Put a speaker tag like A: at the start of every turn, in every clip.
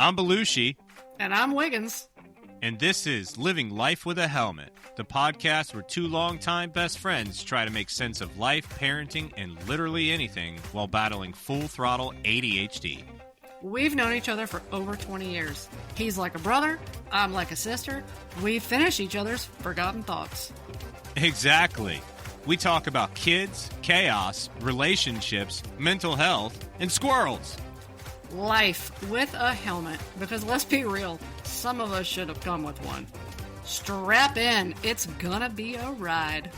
A: I'm Belushi.
B: And I'm Wiggins.
A: And this is Living Life with a Helmet, the podcast where two longtime best friends try to make sense of life, parenting, and literally anything while battling full-throttle ADHD.
B: We've known each other for over 20 years. He's like a brother, I'm like a sister. We finish each other's forgotten thoughts.
A: Exactly. We talk about kids, chaos, relationships, mental health, and squirrels.
B: Life with a helmet. Because let's be real, some of us should have come with one. Strap in. It's gonna be a ride.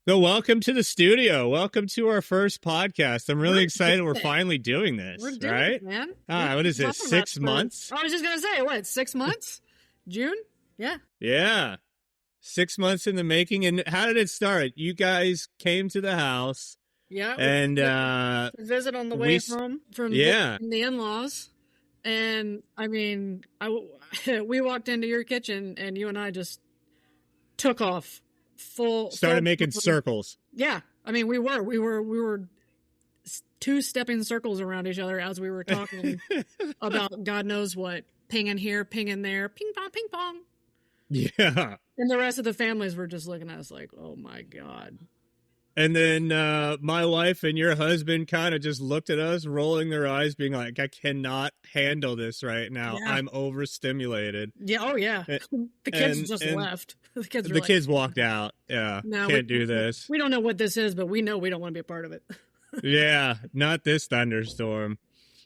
A: So welcome to the studio. Welcome to our first podcast. I'm really excited we're finally doing this.
B: We're doing
A: right?
B: it, man.
A: What is it, 6 months?
B: I was just gonna say, what, 6 months? June? Yeah.
A: Yeah. 6 months in the making. And how did it start? You guys came to the house.
B: Yeah.
A: And
B: visit on the way home from the in-laws. And I mean, we walked into your kitchen and you and I just took off started
A: making circles.
B: Yeah. I mean, we were two-stepping circles around each other as we were talking about God knows what. Pinging here, pinging there, ping pong, ping pong.
A: Yeah.
B: And the rest of the families were just looking at us like, oh my God.
A: And then my wife and your husband kind of just looked at us, rolling their eyes, being like, I cannot handle this right now. Yeah. I'm overstimulated.
B: Yeah. Oh, yeah. The kids just left. The
A: kids walked out. Yeah. No, can't do this.
B: We don't know what this is, but we know we don't want to be a part of it.
A: Yeah. Not this thunderstorm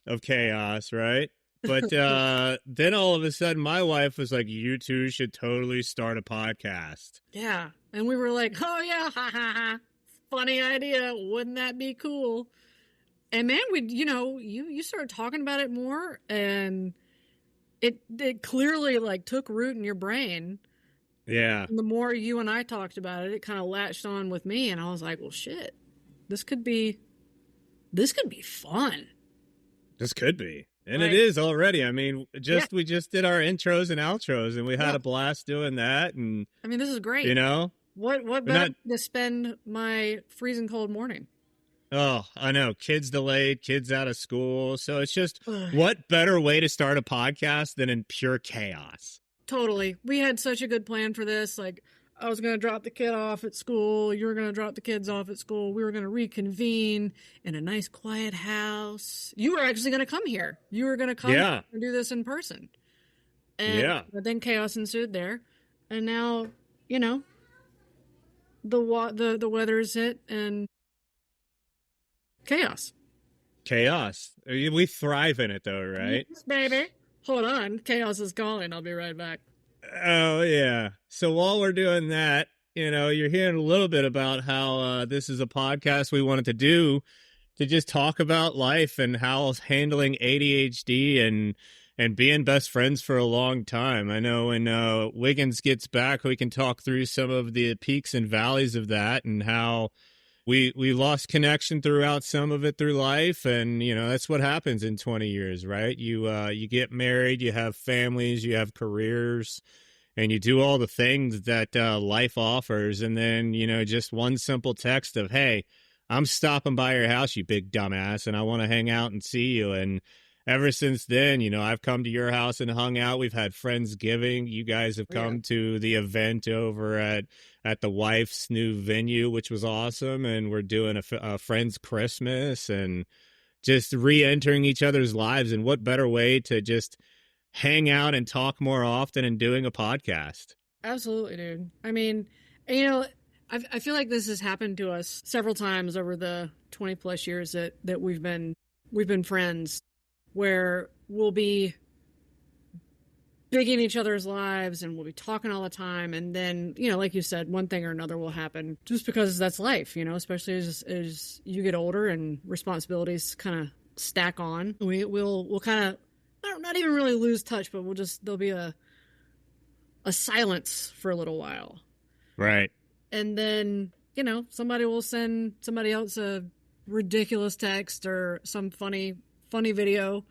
A: of chaos, right? But then all of a sudden, my wife was like, you two should totally start a podcast.
B: Yeah. And we were like, oh, yeah, ha, ha, ha. Funny idea. Wouldn't that be cool? And man, you started talking about it more, and it clearly like took root in your brain.
A: Yeah.
B: And the more you and I talked about it, it kind of latched on with me, and I was like, well, shit, this could be fun.
A: This could be. And it is already. I mean, we just did our intros and outros, and we had a blast doing that. And
B: I mean, this is great.
A: You know?
B: What better to spend my freezing cold morning?
A: Oh, I know. Kids delayed, kids out of school. So it's just, what better way to start a podcast than in pure chaos?
B: Totally. We had such a good plan for this. Like, I was going to drop the kid off at school. You were going to drop the kids off at school. We were going to reconvene in a nice, quiet house. You were actually going to come here. You were going to come and do this in person. And then chaos ensued there. And now, the weather's hit and chaos.
A: Chaos. We thrive in it, though, right?
B: Yes, baby. Hold on. Chaos is calling. I'll be right back.
A: Oh, yeah. So while we're doing that, you're hearing a little bit about how this is a podcast we wanted to do to just talk about life and how handling ADHD and being best friends for a long time. I know when Wiggins gets back, we can talk through some of the peaks and valleys of that and how we lost connection throughout some of it through life. And, that's what happens in 20 years, right? You get married, you have families, you have careers, and you do all the things that life offers. And then, just one simple text of, hey, I'm stopping by your house, you big dumbass, and I want to hang out and see you. And ever since then, I've come to your house and hung out. We've had Friendsgiving. You guys have come to the event over at the wife's new venue, which was awesome. And we're doing a Friends Christmas and just re-entering each other's lives. And what better way to just hang out and talk more often and doing a podcast?
B: Absolutely, dude. I mean, I feel like this has happened to us several times over the 20 plus years that we've been friends, where we'll be big in each other's lives and we'll be talking all the time. And then, like you said, one thing or another will happen just because that's life, especially as you get older and responsibilities kind of stack on. We'll kind of not even really lose touch, but there'll be a silence for a little while.
A: Right.
B: And then, somebody will send somebody else a ridiculous text or some funny video,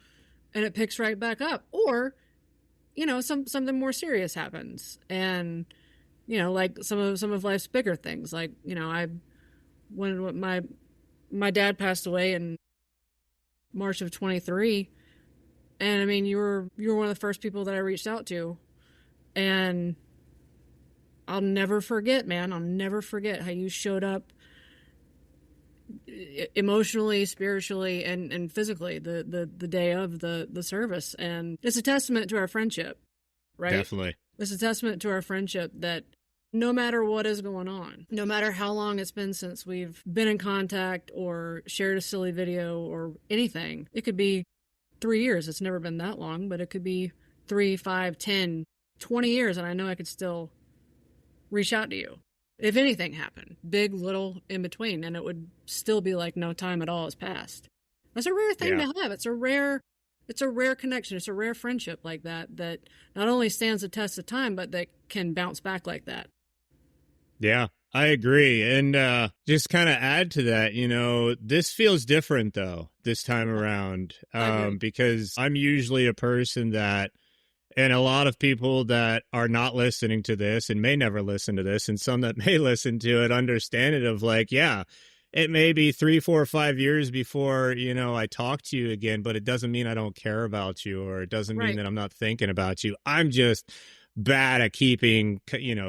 B: and it picks right back up. Or, something more serious happens, and like some of life's bigger things. Like, when my dad passed away in March of 23. And I mean, you were one of the first people that I reached out to. And I'll never forget, man. I'll never forget how you showed up emotionally, spiritually, and physically the day of the service. And it's a testament to our friendship, right?
A: Definitely.
B: It's a testament to our friendship that no matter what is going on, no matter how long it's been since we've been in contact or shared a silly video or anything, it could be 3 years. It's never been that long, but it could be 3, 5, 10, 20 years. And I know I could still reach out to you if anything happened, big, little, in between. And it would still be like no time at all has passed. That's a rare thing to have. It's a rare connection. It's a rare friendship like that not only stands the test of time, but that can bounce back like that.
A: Yeah, I agree. And just kind of add to that, this feels different, though, this time around, because I'm usually a person that, and a lot of people that are not listening to this and may never listen to this, and some that may listen to it, understand it of like, yeah, it may be 3, 4, 5 years before, I talk to you again, but it doesn't mean I don't care about you, or it doesn't mean that I'm not thinking about you. I'm just bad at keeping,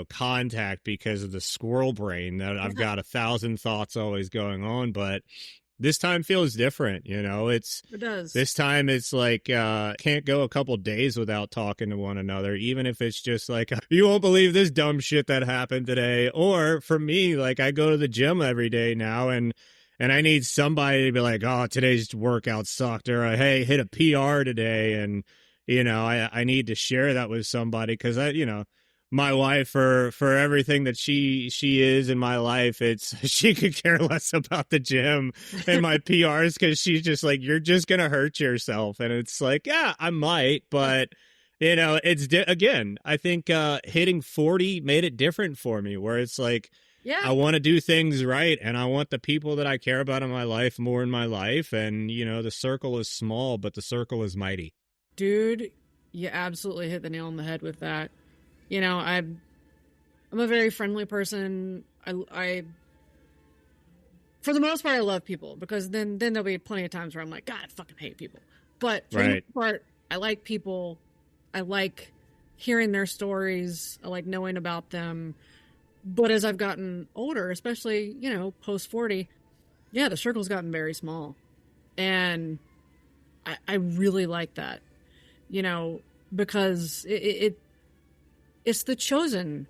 A: contact because of the squirrel brain that I've got 1,000 thoughts always going on. But this time feels different, it
B: does.
A: This time it's like, can't go a couple days without talking to one another, even if it's just like, you won't believe this dumb shit that happened today. Or for me, like, I go to the gym every day now, and I need somebody to be like, oh, today's workout sucked, or hey, hit a PR today. And I need to share that with somebody, because my wife, for everything that she is in my life, she could care less about the gym and my PRs, because she's just like, you're just gonna hurt yourself. And it's like, yeah, I might, but it's again, I think hitting 40 made it different for me, where it's like, I want to do things right, and I want the people that I care about in my life more in my life. And the circle is small, but the circle is mighty.
B: Dude, you absolutely hit the nail on the head with that. I'm a very friendly person. I for the most part, I love people, because then there'll be plenty of times where I'm like, God, I fucking hate people. But for the most part, I like people. I like hearing their stories. I like knowing about them. But as I've gotten older, especially, post 40, the circle's gotten very small. And I really like that. Because it's the chosen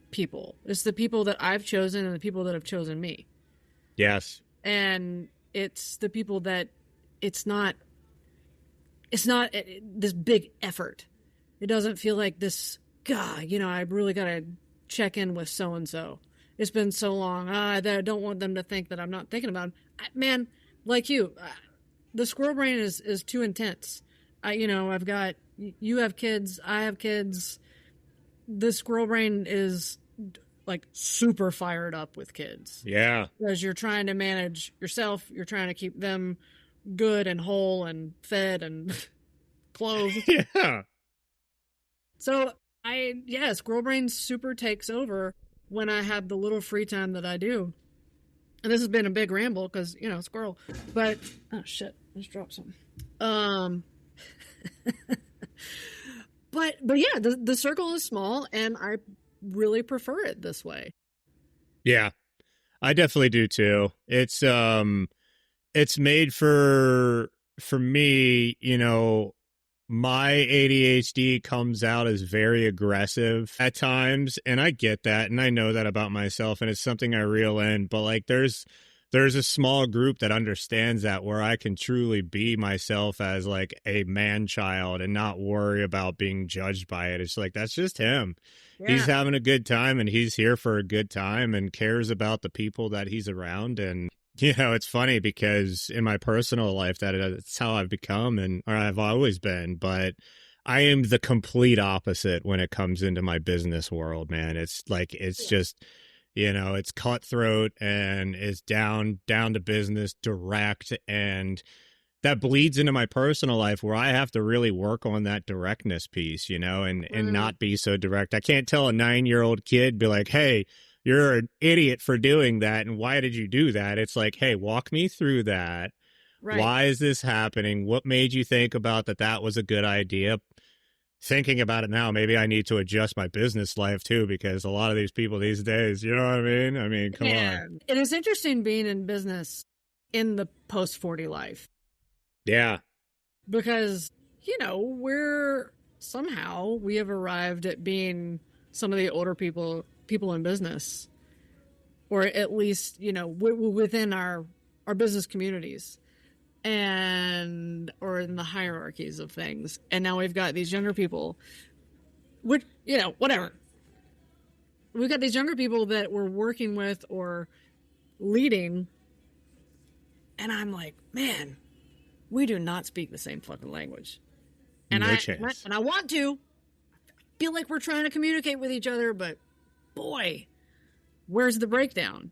B: people. It's the people that I've chosen and the people that have chosen me.
A: Yes.
B: And it's the people that it's not this big effort. It doesn't feel like this, God, I really got to check in with so-and-so. It's been so long. I don't want them to think that I'm not thinking about them. Man, like you, the squirrel brain is too intense. I've got, you have kids, I have kids. The squirrel brain is like super fired up with kids.
A: Yeah.
B: Because you're trying to manage yourself. You're trying to keep them good and whole and fed and clothed.
A: Yeah.
B: So squirrel brain super takes over when I have the little free time that I do. And this has been a big ramble because, squirrel. But, oh shit, I just dropped something. But yeah, the circle is small, and I really prefer it this way.
A: Yeah, I definitely do too. It's made for me, my ADHD comes out as very aggressive at times, and I get that, and I know that about myself, and it's something I reel in, but like there's a small group that understands that, where I can truly be myself as like a man child and not worry about being judged by it. It's like, that's just him. Yeah. He's having a good time, and he's here for a good time, and cares about the people that he's around. And it's funny because in my personal life, it's how I've become, or I've always been, but I am the complete opposite when it comes into my business world, man. It's like, it's just, it's cutthroat, and it's down to business, direct, and that bleeds into my personal life, where I have to really work on that directness piece, and not be so direct. I can't tell a 9-year-old kid, be like, hey, you're an idiot for doing that. And why did you do that? It's like, hey, walk me through that.
B: Right.
A: Why is this happening? What made you think about that was a good idea? Thinking about it now, maybe I need to adjust my business life too, because a lot of these people these days, you know what I mean? I mean, come on.
B: It is interesting being in business in the post 40 life.
A: Yeah.
B: Because, you know, we have arrived at being some of the older people in business, or at least, you know, within our business communities or in the hierarchies of things. And now we've got these younger people, which, you know, whatever. We've got these younger people that we're working with or leading. And I'm like, man, we do not speak the same fucking language. And
A: No
B: I
A: chance.
B: and I want to feel like we're trying to communicate with each other, but boy, where's the breakdown?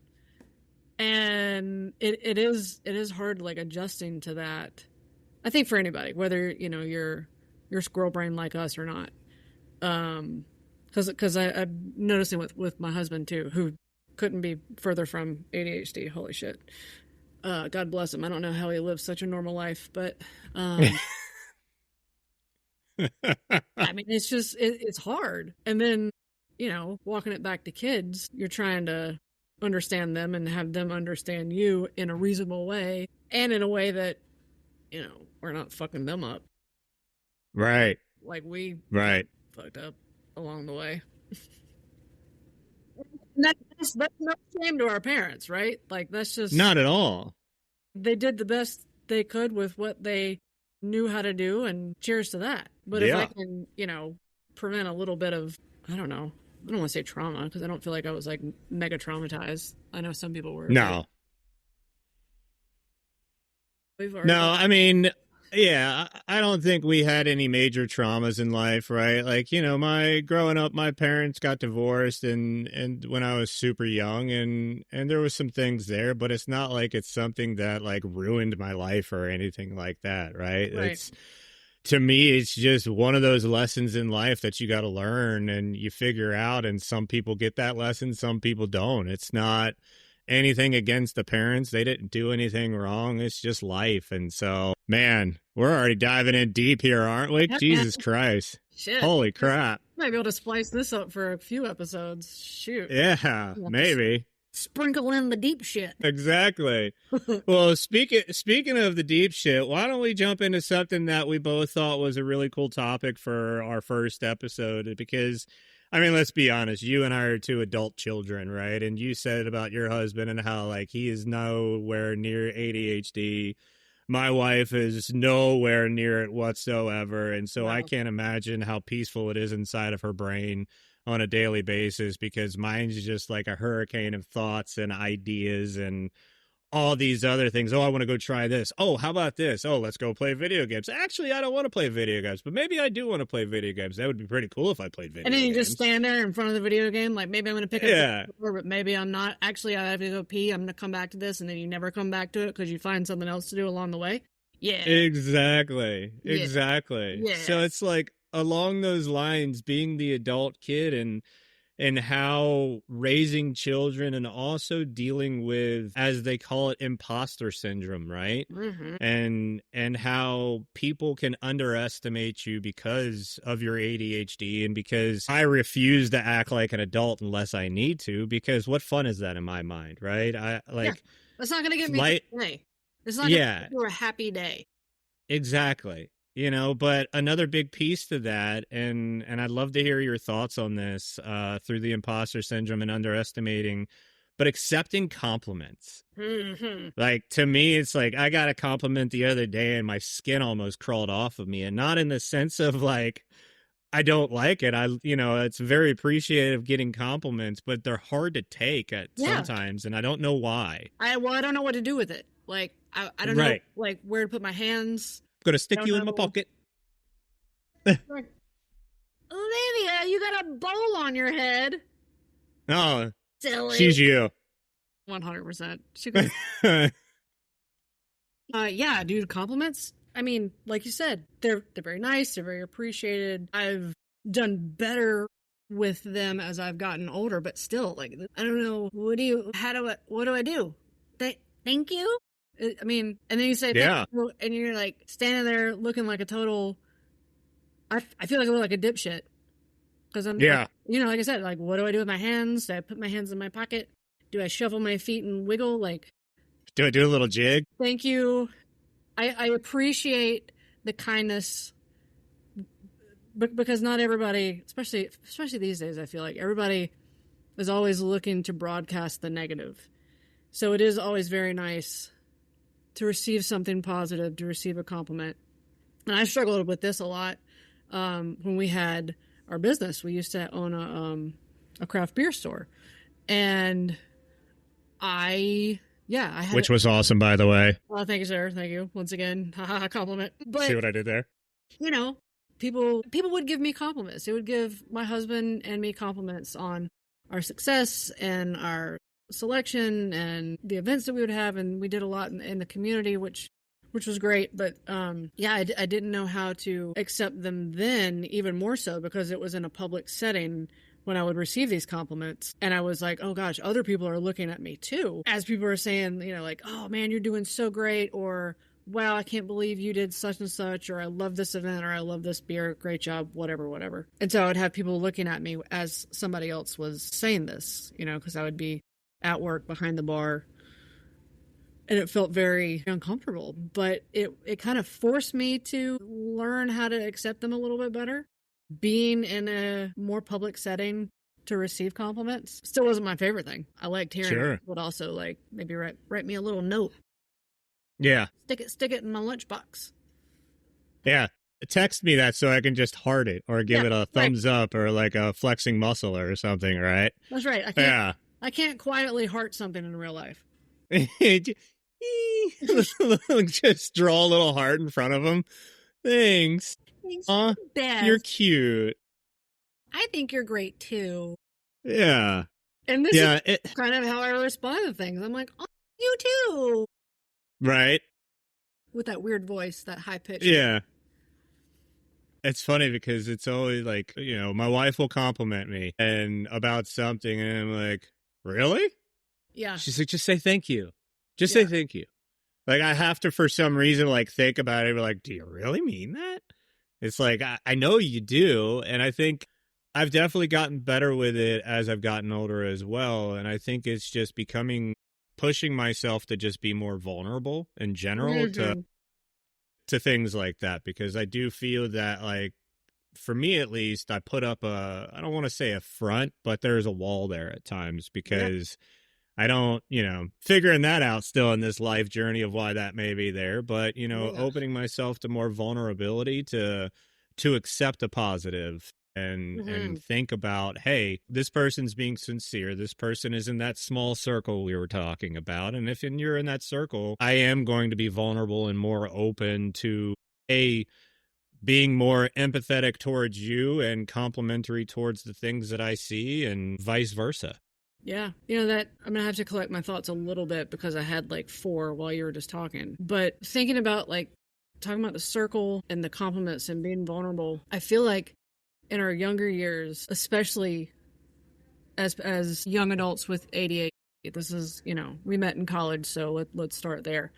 B: And it is hard, like, adjusting to that. I think for anybody, whether, you know, you're squirrel brain like us or not. Because I'm noticing with my husband too, who couldn't be further from ADHD. Holy shit. God bless him. I don't know how he lives such a normal life, but I mean, it's just it's hard. And then, you know, walking it back to kids, you're trying to understand them and have them understand you in a reasonable way, and in a way that, you know, we're not fucking them up.
A: Right.
B: Like we
A: Right.
B: fucked up along the way. That's no shame to our parents, right? Like, that's just
A: Not at all.
B: They did the best they could with what they knew how to do, and cheers to that. But if I can, you know, prevent a little bit of, I don't know, I don't want to say trauma, because I don't feel like I was like mega traumatized. I know some people were.
A: No. No, I mean, yeah, I don't think we had any major traumas in life, right? Like, you know, growing up, my parents got divorced and when I was super young, and there was some things there, but it's not like it's something that like ruined my life or anything like that, right? It's, to me, it's just one of those lessons in life that you got to learn and you figure out. And some people get that lesson, some people don't. It's not anything against the parents. They didn't do anything wrong. It's just life. And so, man, we're already diving in deep here, aren't we? Jesus Christ.
B: Shit.
A: Holy crap.
B: Might be able to splice this up for a few episodes. Shoot.
A: Yeah, maybe.
B: Sprinkle in the deep shit.
A: Exactly. Well, speaking of the deep shit, why don't we jump into something that we both thought was a really cool topic for our first episode? Because, I mean, let's be honest, you and I are two adult children, right? And you said about your husband and how, like, he is nowhere near ADHD. My wife is nowhere near it whatsoever. And so I can't imagine how peaceful it is inside of her brain on a daily basis, because mine's just like a hurricane of thoughts and ideas and all these other things. Oh, I want to go try this. Oh, how about this? Oh, let's go play video games. Actually, I don't want to play video games, but maybe I do want to play video games. That would be pretty cool if I played video games.
B: And then you just stand there in front of the video game, like, maybe I'm going to pick up the door, but maybe I'm not. Actually, I have to go pee. I'm going to come back to this, and then you never come back to it because you find something else to do along the way. Yeah.
A: Exactly.
B: Yeah.
A: Exactly.
B: Yeah.
A: So it's like along those lines, being the adult kid and how raising children and also dealing with, as they call it, imposter syndrome, right?
B: Mm-hmm.
A: And how people can underestimate you because of your ADHD, and because I refuse to act like an adult unless I need to, because what fun is that in my mind, right?
B: That's not going to get me through the day. It's not going to get you a happy day.
A: Exactly. You know, but another big piece to that, and I'd love to hear your thoughts on this, through the imposter syndrome and underestimating, but accepting compliments.
B: Mm-hmm.
A: Like, to me, it's like, I got a compliment the other day and my skin almost crawled off of me, and not in the sense of like, I don't like it. It's very appreciative getting compliments, but they're hard to take sometimes, and I don't know why.
B: I don't know what to do with it. Like, I don't know, like, where to put my hands.
A: Gonna stick you in my pocket.
B: Olivia, you got a bowl on your head.
A: Oh,
B: silly.
A: She's you.
B: 100%. Yeah, dude, compliments. I mean, like you said, they're very nice. They're very appreciated. I've done better with them as I've gotten older, but still, like, I don't know. What do I do? Thank you? I mean, and then you say thank
A: Yeah.
B: you, and you're like standing there looking like a total, I feel like I look like a dipshit. Because I'm, like,
A: Yeah.
B: like I said, like, what do I do with my hands? Do I put my hands in my pocket? Do I shuffle my feet and wiggle? Like,
A: Do I do a little jig?
B: thank you. I appreciate the kindness, because not everybody, especially these days, I feel like everybody is always looking to broadcast the negative. So it is always very nice to receive something positive, to receive a compliment. And I struggled with this a lot when we had our business. We used to own a craft beer store, and I had,
A: which was awesome, by the way.
B: Well, thank you, sir. Thank you once again. Compliment. But
A: see what I did there?
B: People would give me compliments. They would give my husband and me compliments on our success and our selection and the events that we would have, and we did a lot in the community, which was great. But I didn't know how to accept them then, even more so because it was in a public setting when I would receive these compliments. And I was like, oh gosh, other people are looking at me too. As people are saying, like, oh man, you're doing so great, or wow, I can't believe you did such and such, or I love this event, or I love this beer, great job, whatever. And so I would have people looking at me as somebody else was saying this, because I would be at work behind the bar, and it felt very uncomfortable. But it kind of forced me to learn how to accept them a little bit better. Being in a more public setting to receive compliments still wasn't my favorite thing. I liked hearing it, but also like maybe write me a little note.
A: Yeah.
B: Stick it in my lunchbox.
A: Yeah. Text me that so I can just heart it or give it a thumbs up or like a flexing muscle or something, right?
B: That's right. I can't quietly heart something in real life.
A: Just draw a little heart in front of them. Thanks.
B: Dad.
A: You're cute.
B: I think you're great too.
A: Yeah.
B: And this is kind of how I respond to things. I'm like, oh, you too.
A: Right.
B: With that weird voice, that high pitch.
A: Yeah. It's funny because it's always like, my wife will compliment me and about something and I'm like, really?
B: Yeah.
A: She's like, just say thank you. Just say thank you. Like I have to, for some reason, like think about it. We're like, do you really mean that? It's like, I know you do. And I think I've definitely gotten better with it as I've gotten older as well. And I think it's just pushing myself to just be more vulnerable in general to things like that. Because I do feel that, like, for me at least, I put up I don't want to say a front, but there's a wall there at times because I don't, figuring that out still in this life journey of why that may be there. But, opening myself to more vulnerability to accept a positive and think about, hey, this person's being sincere. This person is in that small circle we were talking about. And if you're in that circle, I am going to be vulnerable and more open to being more empathetic towards you and complimentary towards the things that I see and vice versa.
B: Yeah. That I'm going to have to collect my thoughts a little bit because I had like 4 while you were just talking. But thinking about like talking about the circle and the compliments and being vulnerable, I feel like in our younger years, especially as young adults with ADHD, this is, we met in college, so let's start there.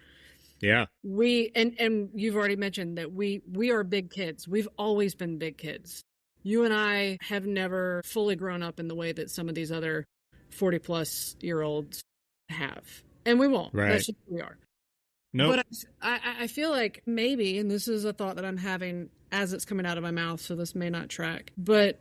A: Yeah.
B: We and you've already mentioned that we are big kids. We've always been big kids. You and I have never fully grown up in the way that some of these other 40-plus-year-olds have. And we won't.
A: Right.
B: That's just who we are.
A: Nope.
B: But I feel like maybe, and this is a thought that I'm having as it's coming out of my mouth, so this may not track, but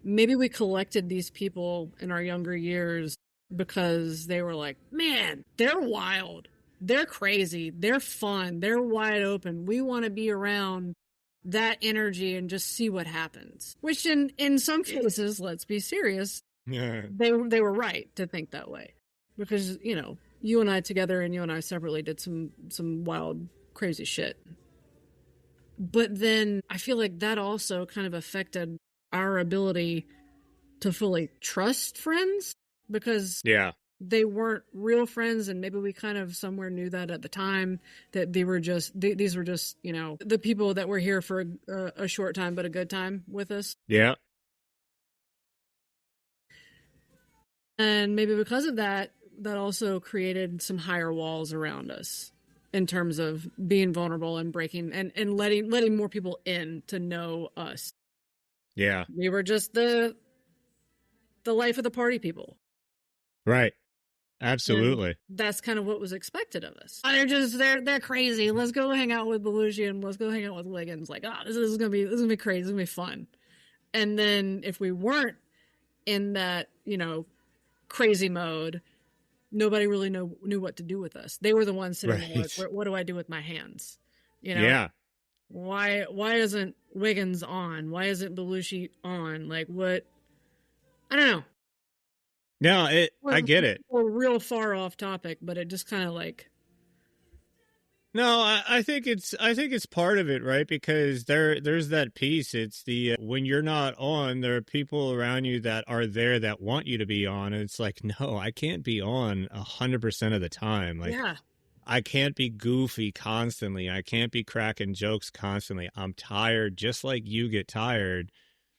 B: maybe we collected these people in our younger years because they were like, man, they're wild. They're crazy. They're fun. They're wide open. We want to be around that energy and just see what happens. Which in some cases, let's be serious, they were right to think that way. Because, you and I together and you and I separately did some wild, crazy shit. But then I feel like that also kind of affected our ability to fully trust friends. Because they weren't real friends, and maybe we kind of somewhere knew that at the time, that they were just these were just, you know, the people that were here for a short time but a good time with us.
A: Yeah.
B: And maybe because of that, that also created some higher walls around us in terms of being vulnerable and breaking and letting more people in to know us.
A: Yeah.
B: We were just the life of the party people.
A: Right.
B: And
A: Absolutely.
B: that's kind of what was expected of us. They're crazy. Let's go hang out with Belushi and let's go hang out with Wiggins. Like, this is gonna be crazy. This is gonna be fun. And then if we weren't in that, you know, crazy mode, nobody really knew what to do with us. They were the ones sitting there
A: Right.
B: like, what do I do with my hands? You know,
A: Yeah.
B: why isn't Wiggins on? Why isn't Belushi on? Like, what? I don't know.
A: No, I get it.
B: We're real far off topic, but it just kind of like,
A: No, I think it's part of it, right? Because there's that piece. It's the when you're not on, there are people around you that are there that want you to be on, and it's like, no, I can't be on 100% of the time. Like,
B: yeah,
A: I can't be goofy constantly. I can't be cracking jokes constantly. I'm tired, just like you get tired.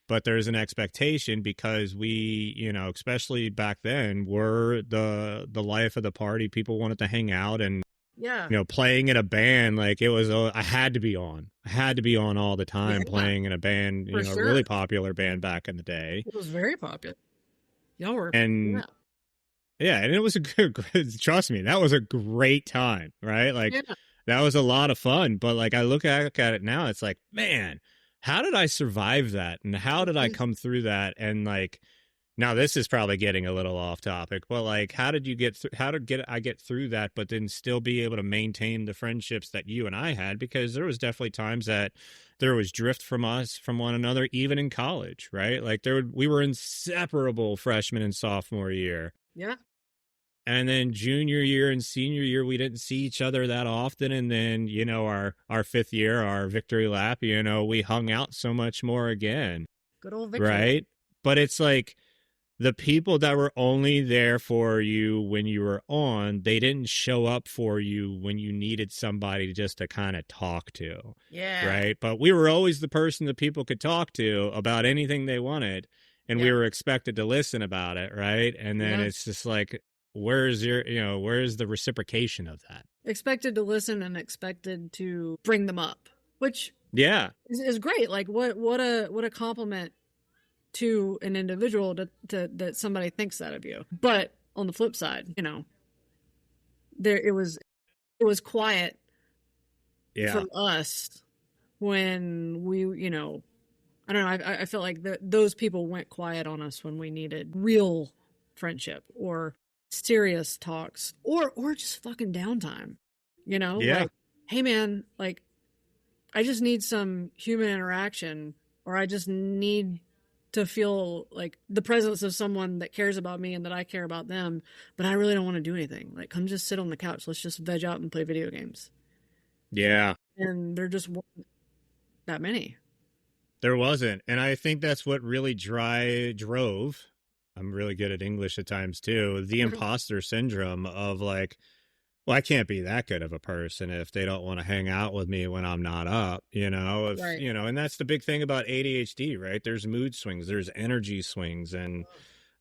A: But there's an expectation because we, you know, especially back then, were the life of the party. People wanted to hang out and,
B: yeah,
A: you know, playing in a band, like it was, I had to be on. I had to be on all the time
B: yeah,
A: playing in a band,
B: for
A: you know, a
B: sure.
A: really popular band back in the day.
B: It was very popular. Y'all were, yeah,
A: And yeah, and it was a good, trust me, that was a great time, right? Like
B: yeah.
A: that was a lot of fun. But like I look at it now, it's like, man, how did I survive that? And how did I come through that? And like, now this is probably getting a little off topic, but like, how did you get through? I get through that, but then still be able to maintain the friendships that you and I had? Because there was definitely times that there was drift from us from one another, even in college, right? Like we were inseparable freshman and sophomore year,
B: Yeah.
A: and then junior year and senior year we didn't see each other that often, and then you know our fifth year, our victory lap, you know, we hung out so much more again,
B: Good old victory lap.
A: right? But it's like the people that were only there for you when you were on, they didn't show up for you when you needed somebody just to kind of talk to,
B: Yeah.
A: right? But we were always the person that people could talk to about anything they wanted, and we
B: Yeah.
A: were expected to listen about it, right? And then
B: Yeah.
A: it's just like, where's the reciprocation of that?
B: Expected to listen and expected to bring them up, which
A: Yeah,
B: is great. Like, what a compliment to an individual to that somebody thinks that of you. But on the flip side, you know, there it was quiet for
A: yeah,
B: us when we, you know, I don't know. I felt like those people went quiet on us when we needed real friendship or serious talks or just fucking downtime. You know,
A: yeah,
B: like, hey man, like I just need some human interaction, or I just need to feel like the presence of someone that cares about me and that I care about them, but I really don't want to do anything. Like, come just sit on the couch. Let's just veg out and play video games.
A: yeah.
B: And there just weren't that many.
A: There wasn't. And I think that's what really drove. I'm really good at English at times too. The imposter syndrome of like, well, I can't be that good of a person if they don't want to hang out with me when I'm not up, you know, if,
B: Right.
A: you know, and that's the big thing about ADHD, right? There's mood swings, there's energy swings, and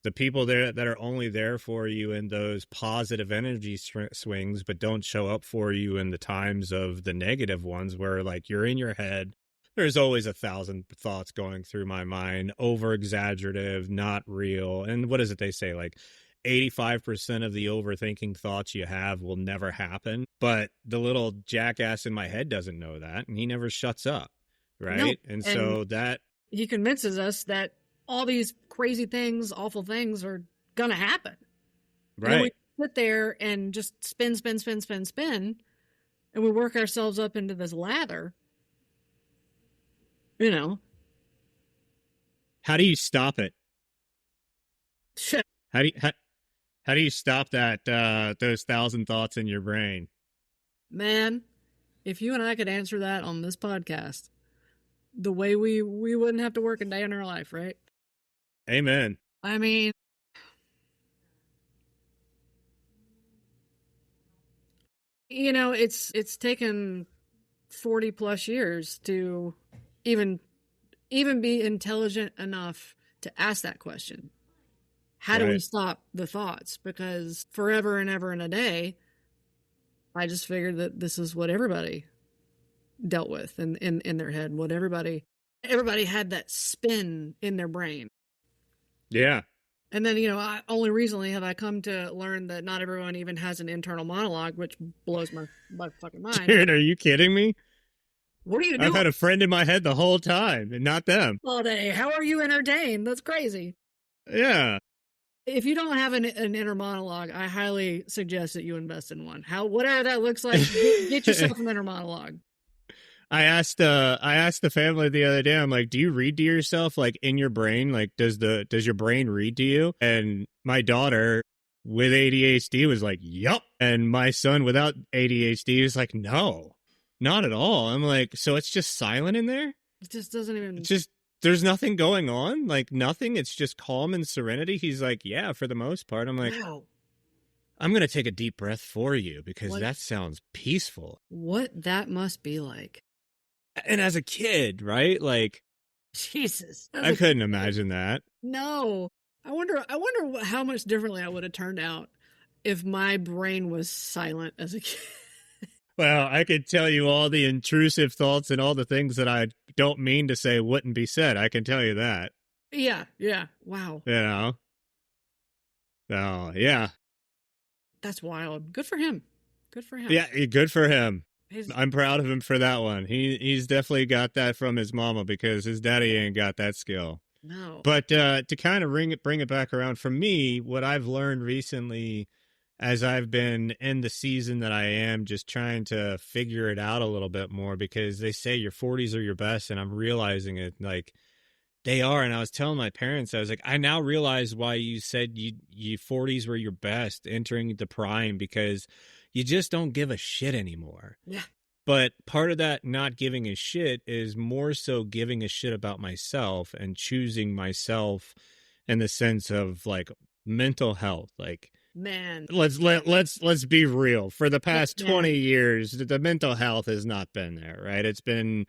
A: the people there that are only there for you in those positive energy swings, but don't show up for you in the times of the negative ones where like you're in your head. There's always 1,000 thoughts going through my mind, over exaggerative, not real. And what is it they say? Like 85% of the overthinking thoughts you have will never happen. But the little jackass in my head doesn't know that. And he never shuts up.
B: No.
A: Right. And
B: And
A: so that,
B: he convinces us that all these crazy things, awful things are going to happen. And then we
A: right.
B: sit there and just spin, and we work ourselves up into this lather, you know.
A: How do you stop it? How do you, how do you stop that, those 1,000 thoughts in your brain?
B: Man, if you and I could answer that on this podcast, the way we wouldn't have to work a day in our life, right?
A: Amen.
B: I mean, It's taken 40 plus years to even be intelligent enough to ask that question. How do we
A: Right.
B: stop the thoughts? Because forever and ever and a day, I just figured that this is what everybody dealt with in their head, what everybody had that spin in their brain.
A: Yeah.
B: And then, only recently have I come to learn that not everyone even has an internal monologue, which blows my fucking mind.
A: Dude, are you kidding me?
B: What are you
A: I've
B: doing
A: had a friend in my head the whole time and not them.
B: all day? How are you entertained? That's crazy.
A: Yeah.
B: If you don't have an inner monologue, I highly suggest that you invest in one. Whatever that looks like, get yourself an inner monologue.
A: I asked the family the other day, I'm like, do you read to yourself like in your brain? Like does your brain read to you? And my daughter with ADHD was like, yup. And my son without ADHD is like, no, not at all. I'm like, so it's just silent in there?
B: It just doesn't even.
A: It's just there's nothing going on, like nothing. It's just calm and serenity. He's like, yeah, for the most part. I'm like,
B: wow.
A: I'm going to take a deep breath for you because that sounds peaceful.
B: What that must be like.
A: And as a kid, right? Like,
B: Jesus.
A: I couldn't imagine that.
B: No. I wonder how much differently I would have turned out if my brain was silent as a kid.
A: Well, I could tell you all the intrusive thoughts and all the things that I don't mean to say wouldn't be said. I can tell you that.
B: Yeah. Wow.
A: You know? Oh, yeah.
B: That's wild. Good for him.
A: Yeah, good for him.
B: He's...
A: I'm proud of him for that one. He's definitely got that from his mama because his daddy ain't got that skill.
B: No.
A: But to kind of bring it back around, for me, what I've learned recently as I've been in the season that I am, just trying to figure it out a little bit more, because they say your 40s are your best, and I'm realizing it, like, they are. And I was telling my parents, I was like, I now realize why you said you 40s were your best, entering the prime, because you just don't give a shit anymore.
B: Yeah.
A: But part of that not giving a shit is more so giving a shit about myself and choosing myself in the sense of like mental health. Like,
B: man,
A: let's be real. For the past 20 years, the mental health has not been there, right? It's been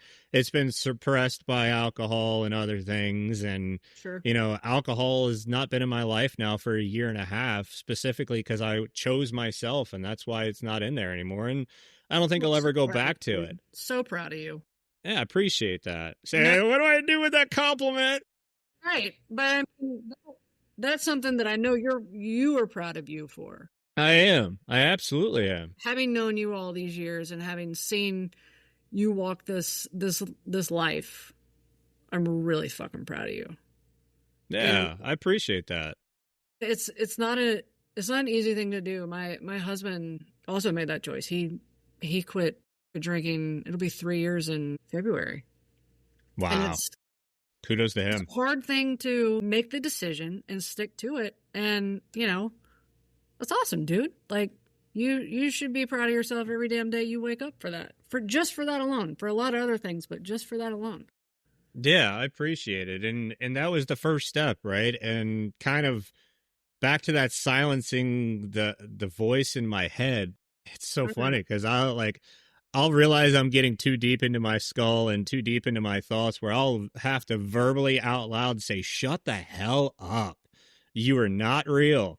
A: suppressed by alcohol and other things. And,
B: sure,
A: alcohol has not been in my life now for a year and a half, specifically because I chose myself, and that's why it's not in there anymore. And I don't think I'll ever go back to it.
B: So proud of you.
A: Yeah, I appreciate that. Say, what do I do with that compliment?
B: Right, but that's something that I know you are proud of you for.
A: I am. I absolutely am.
B: Having known you all these years and having seen you walk this life, I'm really fucking proud of you.
A: Yeah, and I appreciate that.
B: It's not an easy thing to do. My husband also made that choice. He quit drinking. It'll be 3 years in February.
A: Wow.
B: And
A: kudos to him.
B: It's a hard thing to make the decision and stick to it. And, that's awesome, dude. Like, you should be proud of yourself every damn day you wake up for that. For that alone. For a lot of other things, but just for that alone.
A: Yeah, I appreciate it. And that was the first step, right? And kind of back to that silencing the voice in my head. It's so funny because I'll realize I'm getting too deep into my skull and too deep into my thoughts, where I'll have to verbally out loud say, shut the hell up. You are not real.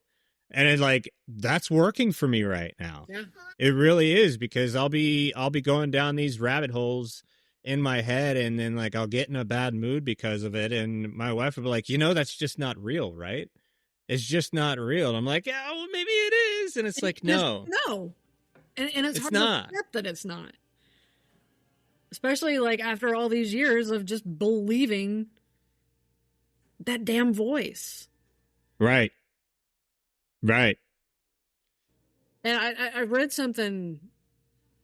A: And it's like, that's working for me right now.
B: Yeah.
A: It really is, because I'll be going down these rabbit holes in my head, and then like I'll get in a bad mood because of it. And my wife will be like, that's just not real, right? It's just not real. And I'm like, yeah, well, maybe it is. And it's like, no.
B: And it's hard to accept that it's not. Especially like after all these years of just believing that damn voice.
A: Right. And
B: I read something,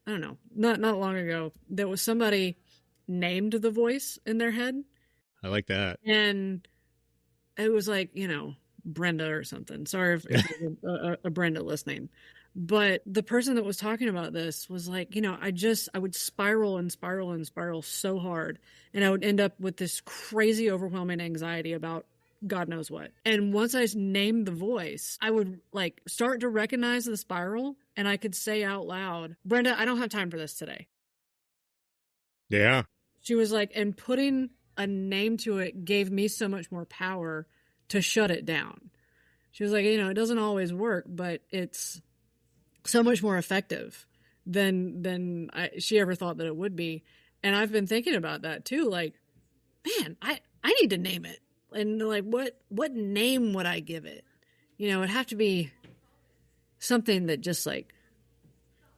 B: I don't know, not long ago, that was somebody named the voice in their head.
A: I like that.
B: And it was like, Brenda or something. Sorry if a Brenda listening. But the person that was talking about this was like, I would spiral and spiral and spiral so hard. And I would end up with this crazy, overwhelming anxiety about God knows what. And once I named the voice, I would like start to recognize the spiral, and I could say out loud, Brenda, I don't have time for this today.
A: Yeah.
B: She was like, and putting a name to it gave me so much more power to shut it down. She was like, it doesn't always work, but it's so much more effective than she ever thought that it would be. And I've been thinking about that too. Like, man, I need to name it. And like, what name would I give it? It'd have to be something that just like,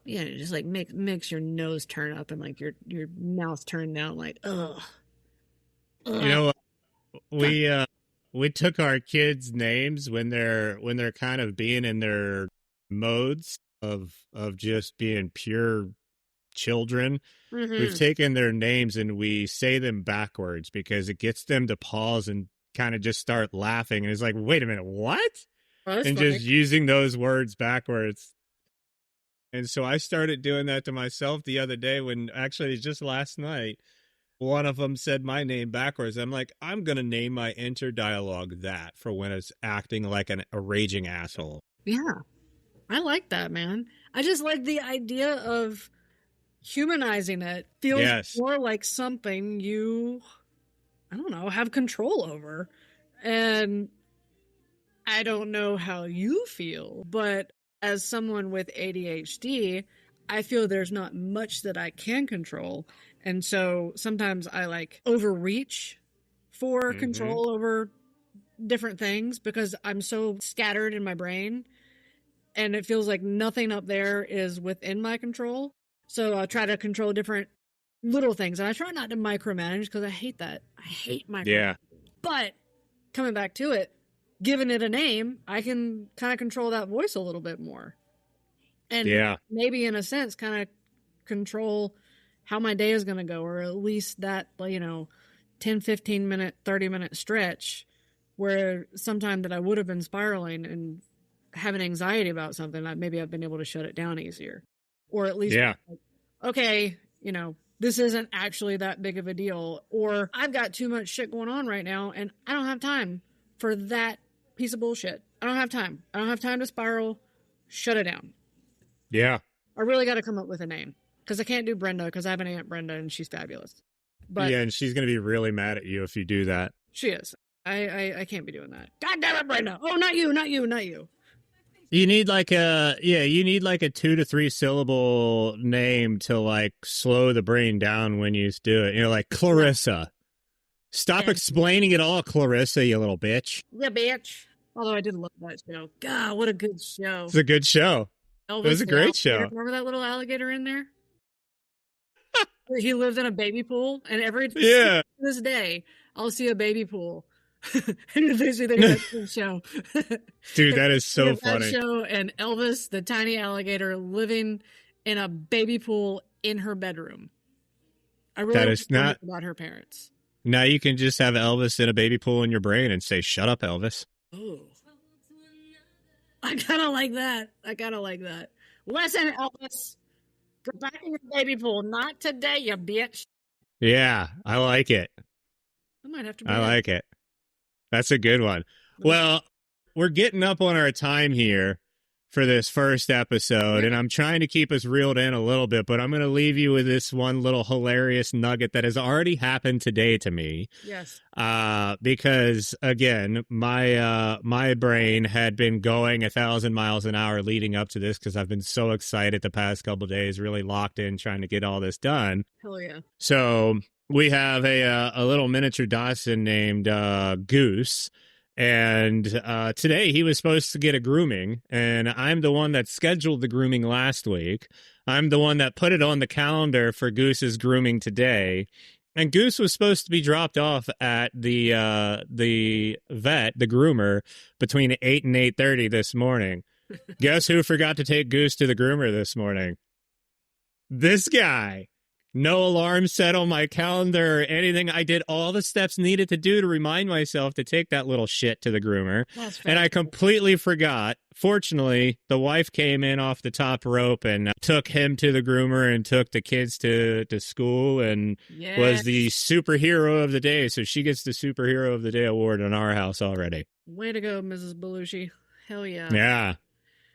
B: just like makes your nose turn up and like your mouth turn down. Like, ugh.
A: We took our kids' names when they're kind of being in their modes of just being pure children.
B: Mm-hmm.
A: We've taken their names and we say them backwards because it gets them to pause and kind of just start laughing. And it's like, wait a minute, what?
B: Oh,
A: and
B: funny.
A: Just using those words backwards. And so I started doing that to myself the other day when actually just last night, one of them said my name backwards. I'm like, I'm going to name my inner dialogue that for when it's acting like a raging asshole.
B: Yeah. I like that, man. I just like the idea of humanizing it. Feels more like something you, I don't know, have control over. And I don't know how you feel, but as someone with ADHD, I feel there's not much that I can control. And so sometimes I like overreach for control over different things because I'm so scattered in my brain and it feels like nothing up there is within my control. So I try to control different little things. And I try not to micromanage because I hate that. I hate micromanaging.
A: Yeah.
B: But coming back to it, giving it a name, I can kind of control that voice a little bit more. And maybe in a sense kind of control how my day is going to go, or at least that, 10, 15 minute, 30 minute stretch where sometime that I would have been spiraling and having anxiety about something, maybe I've been able to shut it down easier. Or at least, like, okay, this isn't actually that big of a deal. Or I've got too much shit going on right now and I don't have time for that piece of bullshit. I don't have time. I don't have time to spiral. Shut it down.
A: Yeah.
B: I really got to come up with a name because I can't do Brenda because I have an Aunt Brenda and she's fabulous. But
A: yeah, and she's going to be really mad at you if you do that.
B: She is. I can't be doing that. God damn it, Brenda. Oh, not you, not you, not you.
A: You need like a 2 to 3 syllable name to like slow the brain down when you do it. Like Clarissa. Stop explaining it all, Clarissa, you little bitch.
B: Yeah, bitch. Although I did love that show. God, what a good show.
A: It's a good show.
B: Elvis,
A: it was a great show.
B: Remember that little alligator in there? He lived in a baby pool, and to this day, I'll see a baby pool. It makes me think of that show.
A: Dude, that is so funny.
B: That show and Elvis, the tiny alligator, living in a baby pool in her bedroom. I really
A: that is not
B: about her parents.
A: Now you can just have Elvis in a baby pool in your brain and say, "Shut up, Elvis."
B: Oh, I kind of like that. Listen, Elvis, go back in your baby pool. Not today, you bitch.
A: Yeah, I like it.
B: I might have to.
A: I like it. That's a good one. Well, we're getting up on our time here for this first episode, and I'm trying to keep us reeled in a little bit, but I'm going to leave you with this one little hilarious nugget that has already happened today to me.
B: Yes.
A: Because, again, my brain had been going 1,000 miles an hour leading up to this because I've been so excited the past couple of days, really locked in trying to get all this done.
B: Hell yeah.
A: So we have a little miniature Dachshund named Goose. And today he was supposed to get a grooming, and I'm the one that scheduled the grooming last week. I'm the one that put it on the calendar for Goose's grooming today. And Goose was supposed to be dropped off at the vet, the groomer, between 8 and 8:30 this morning. Guess who forgot to take Goose to the groomer this morning? This guy. No alarm set on my calendar or anything. I did all the steps needed to do to remind myself to take that little shit to the groomer. And I completely forgot. Fortunately, the wife came in off the top rope and took him to the groomer and took the kids to school and was the superhero of the day. So she gets the superhero of the day award in our house already.
B: Way to go, Mrs. Belushi. Hell yeah.
A: Yeah.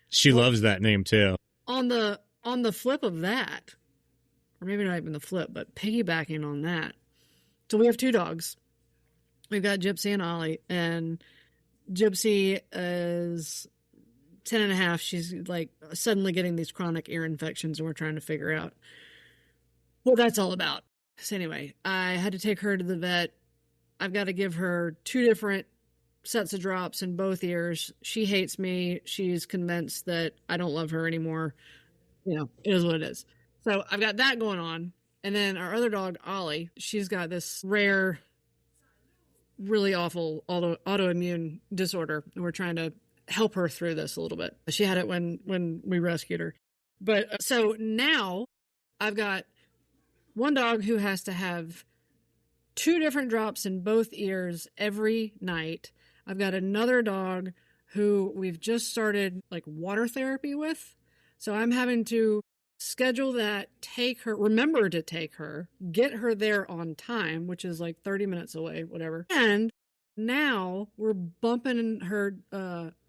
A: She loves that name too.
B: On the flip of that, or maybe not even the flip, but piggybacking on that. So we have 2 dogs. We've got Gypsy and Ollie, and Gypsy is 10 and a half. She's like suddenly getting these chronic ear infections, and we're trying to figure out what that's all about. So anyway, I had to take her to the vet. I've got to give her 2 different sets of drops in both ears. She hates me. She's convinced that I don't love her anymore. You know, it is what it is. So I've got that going on. And then our other dog, Ollie, she's got this rare, really awful autoimmune disorder. And we're trying to help her through this a little bit. She had it when we rescued her. But so now I've got one dog who has to have 2 different drops in both ears every night. I've got another dog who we've just started like water therapy with. So I'm having to schedule that, remember to take her, get her there on time, which is like 30 minutes away, whatever. And now we're bumping her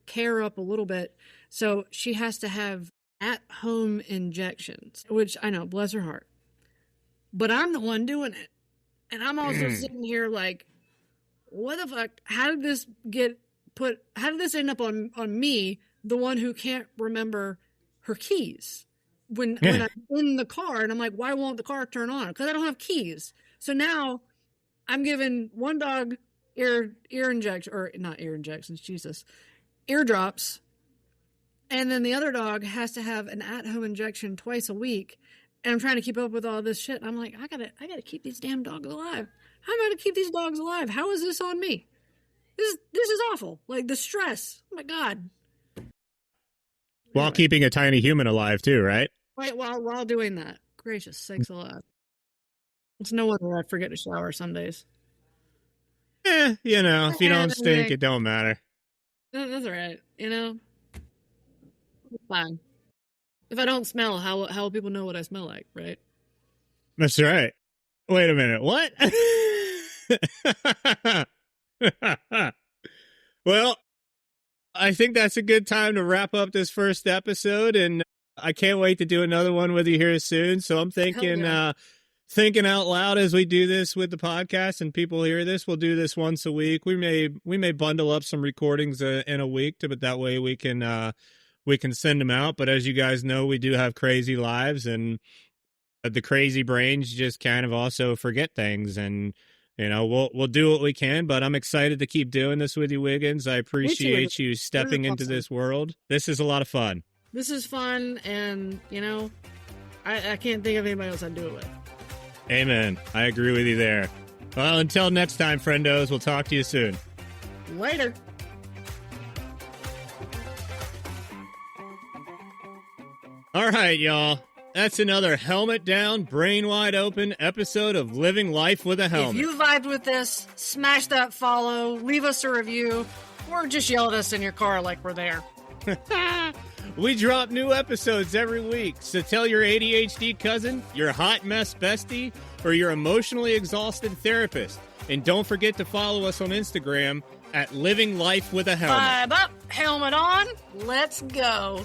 B: care up a little bit. So she has to have at-home injections, which I know, bless her heart. But I'm the one doing it. And I'm also sitting here like, what the fuck? How did this end up on me, the one who can't remember her keys? When I'm in the car and I'm like, why won't the car turn on? Because I don't have keys. So now I'm giving one dog ear injection, or not ear injections, Jesus, eardrops. And then the other dog has to have an at-home injection twice a week. And I'm trying to keep up with all this shit. And I'm like, I gotta keep these damn dogs alive. How am I gonna keep these dogs alive? How is this on me? This is awful. Like the stress. Oh my God.
A: While keeping a tiny human alive too, right?
B: Right, while doing that. Gracious sakes alive. It's no wonder I forget to shower some days.
A: If you don't stink, it don't matter.
B: That's all right. It's fine. If I don't smell, how will people know what I smell like, right?
A: That's right. Wait a minute. What? Well, I think that's a good time to wrap up this first episode, and I can't wait to do another one with you here soon. So I'm thinking out loud as we do this with the podcast and people hear this. We'll do this once a week. We may bundle up some recordings in a week, but that way we can send them out. But as you guys know, we do have crazy lives, and the crazy brains just kind of also forget things. And we'll do what we can. But I'm excited to keep doing this with you, Wiggins. I appreciate you stepping into this world. This is a lot of fun.
B: This is fun, and I can't think of anybody else I'd do it with.
A: Amen. I agree with you there. Well, until next time, friendos, we'll talk to you soon.
B: Later.
A: All right, y'all. That's another helmet down, brain wide open episode of Living Life with a Helmet.
B: If you vibed with this, smash that follow, leave us a review, or just yell at us in your car like we're there.
A: We drop new episodes every week, so tell your ADHD cousin, your hot mess bestie, or your emotionally exhausted therapist. And don't forget to follow us on Instagram at Living Life with a Helmet.
B: Vibe up, helmet on, let's go.